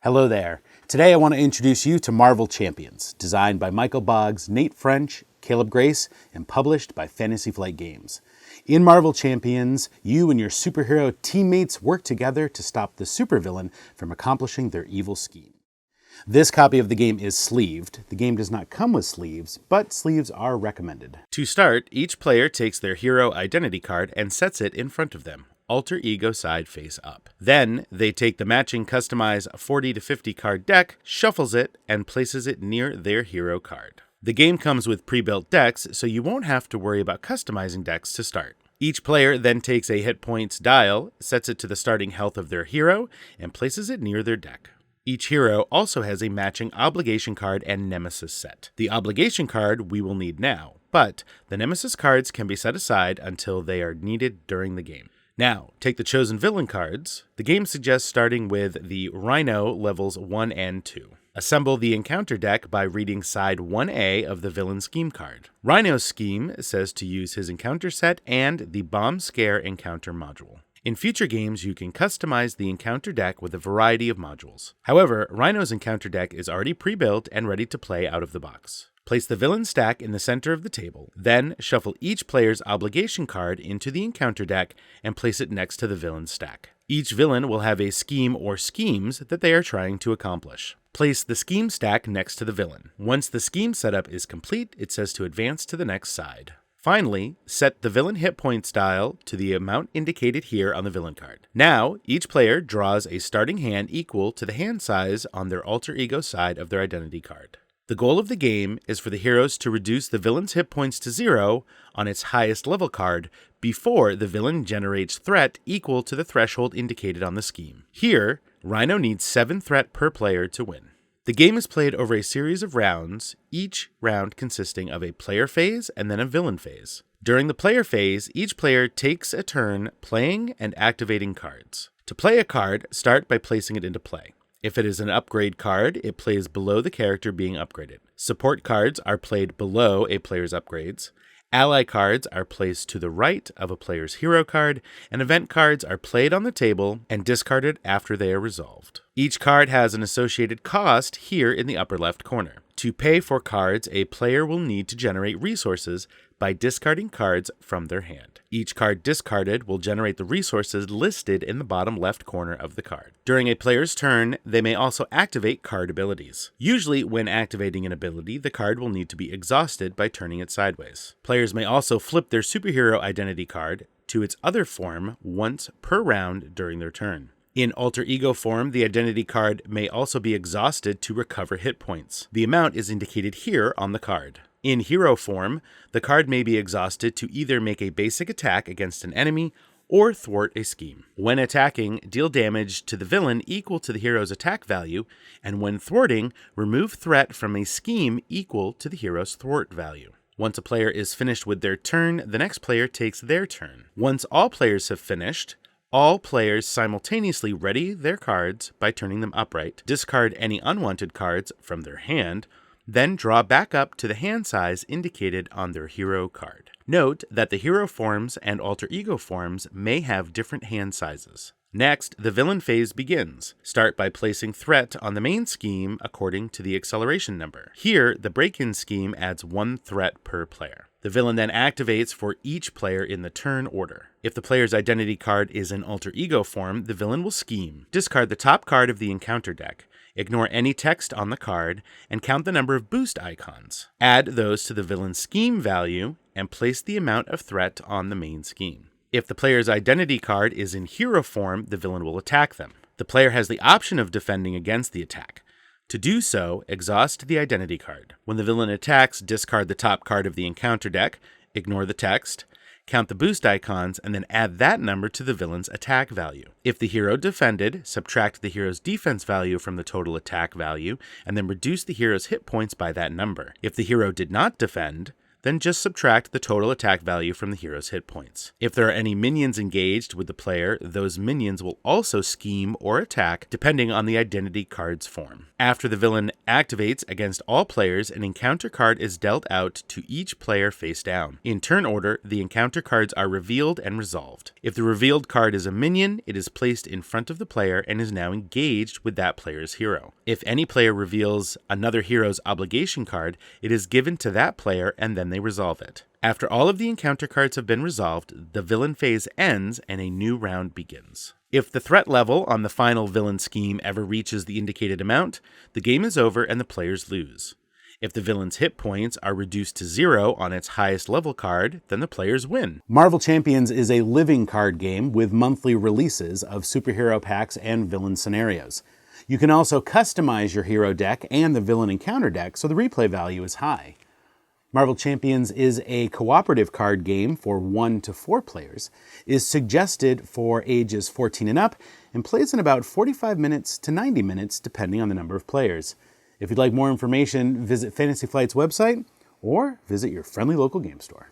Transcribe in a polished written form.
Hello there. Today I want to introduce you to Marvel Champions, designed by Michael Boggs, Nate French, Caleb Grace, and published by Fantasy Flight Games. In Marvel Champions, you and your superhero teammates work together to stop the supervillain from accomplishing their evil scheme. This copy of the game is sleeved. The game does not come with sleeves, but sleeves are recommended. To start, each player takes their hero identity card and sets it in front of them, alter ego side face up. Then, they take the matching customized 40 to 50 card deck, shuffles it, and places it near their hero card. The game comes with pre-built decks, so you won't have to worry about customizing decks to start. Each player then takes a hit points dial, sets it to the starting health of their hero, and places it near their deck. Each hero also has a matching obligation card and nemesis set. The obligation card we will need now, but the nemesis cards can be set aside until they are needed during the game. Now, take the chosen villain cards. The game suggests starting with the Rhino levels 1 and 2. Assemble the encounter deck by reading side 1A of the villain scheme card. Rhino's scheme says to use his encounter set and the bomb scare encounter module. In future games, you can customize the encounter deck with a variety of modules. However, Rhino's encounter deck is already pre-built and ready to play out of the box. Place the villain stack in the center of the table, then shuffle each player's obligation card into the encounter deck and place it next to the villain stack. Each villain will have a scheme or schemes that they are trying to accomplish. Place the scheme stack next to the villain. Once the scheme setup is complete, it says to advance to the next side. Finally, set the villain hit points dial to the amount indicated here on the villain card. Now, each player draws a starting hand equal to the hand size on their alter ego side of their identity card. The goal of the game is for the heroes to reduce the villain's hit points to 0 on its highest level card before the villain generates threat equal to the threshold indicated on the scheme. Here, Rhino needs 7 threat per player to win. The game is played over a series of rounds, each round consisting of a player phase and then a villain phase. During the player phase, each player takes a turn playing and activating cards. To play a card, start by placing it into play. If it is an upgrade card, it plays below the character being upgraded. Support cards are played below a player's upgrades. Ally cards are placed to the right of a player's hero card, and event cards are played on the table and discarded after they are resolved. Each card has an associated cost here in the upper left corner. To pay for cards, a player will need to generate resources by discarding cards from their hand. Each card discarded will generate the resources listed in the bottom left corner of the card. During a player's turn, they may also activate card abilities. Usually, when activating an ability, the card will need to be exhausted by turning it sideways. Players may also flip their superhero identity card to its other form once per round during their turn. In alter ego form, the identity card may also be exhausted to recover hit points. The amount is indicated here on the card. In hero form, the card may be exhausted to either make a basic attack against an enemy or thwart a scheme. When attacking, deal damage to the villain equal to the hero's attack value, and when thwarting, remove threat from a scheme equal to the hero's thwart value. Once a player is finished with their turn, the next player takes their turn. Once all players have finished, all players simultaneously ready their cards by turning them upright, discard any unwanted cards from their hand, then draw back up to the hand size indicated on their hero card. Note that the hero forms and alter ego forms may have different hand sizes. Next, the villain phase begins. Start by placing threat on the main scheme according to the acceleration number. Here, the break-in scheme adds 1 threat per player. The villain then activates for each player in the turn order. If the player's identity card is in alter ego form, the villain will scheme. Discard the top card of the encounter deck. Ignore any text on the card, and count the number of boost icons. Add those to the villain's scheme value, and place the amount of threat on the main scheme. If the player's identity card is in hero form, the villain will attack them. The player has the option of defending against the attack. To do so, exhaust the identity card. When the villain attacks, discard the top card of the encounter deck, ignore the text, count the boost icons, and then add that number to the villain's attack value. If the hero defended, subtract the hero's defense value from the total attack value, and then reduce the hero's hit points by that number. If the hero did not defend, then just subtract the total attack value from the hero's hit points. If there are any minions engaged with the player, those minions will also scheme or attack depending on the identity card's form. After the villain activates against all players, an encounter card is dealt out to each player face down. In turn order, the encounter cards are revealed and resolved. If the revealed card is a minion, it is placed in front of the player and is now engaged with that player's hero. If any player reveals another hero's obligation card, it is given to that player and then they resolve it. After all of the encounter cards have been resolved, the villain phase ends and a new round begins. If the threat level on the final villain scheme ever reaches the indicated amount, the game is over and the players lose. If the villain's hit points are reduced to 0 on its highest level card, then the players win. Marvel Champions is a living card game with monthly releases of superhero packs and villain scenarios. You can also customize your hero deck and the villain encounter deck so the replay value is high. Marvel Champions is a cooperative card game for 1 to 4 players, is suggested for ages 14 and up, and plays in about 45 minutes to 90 minutes depending on the number of players. If you'd like more information, visit Fantasy Flight's website or visit your friendly local game store.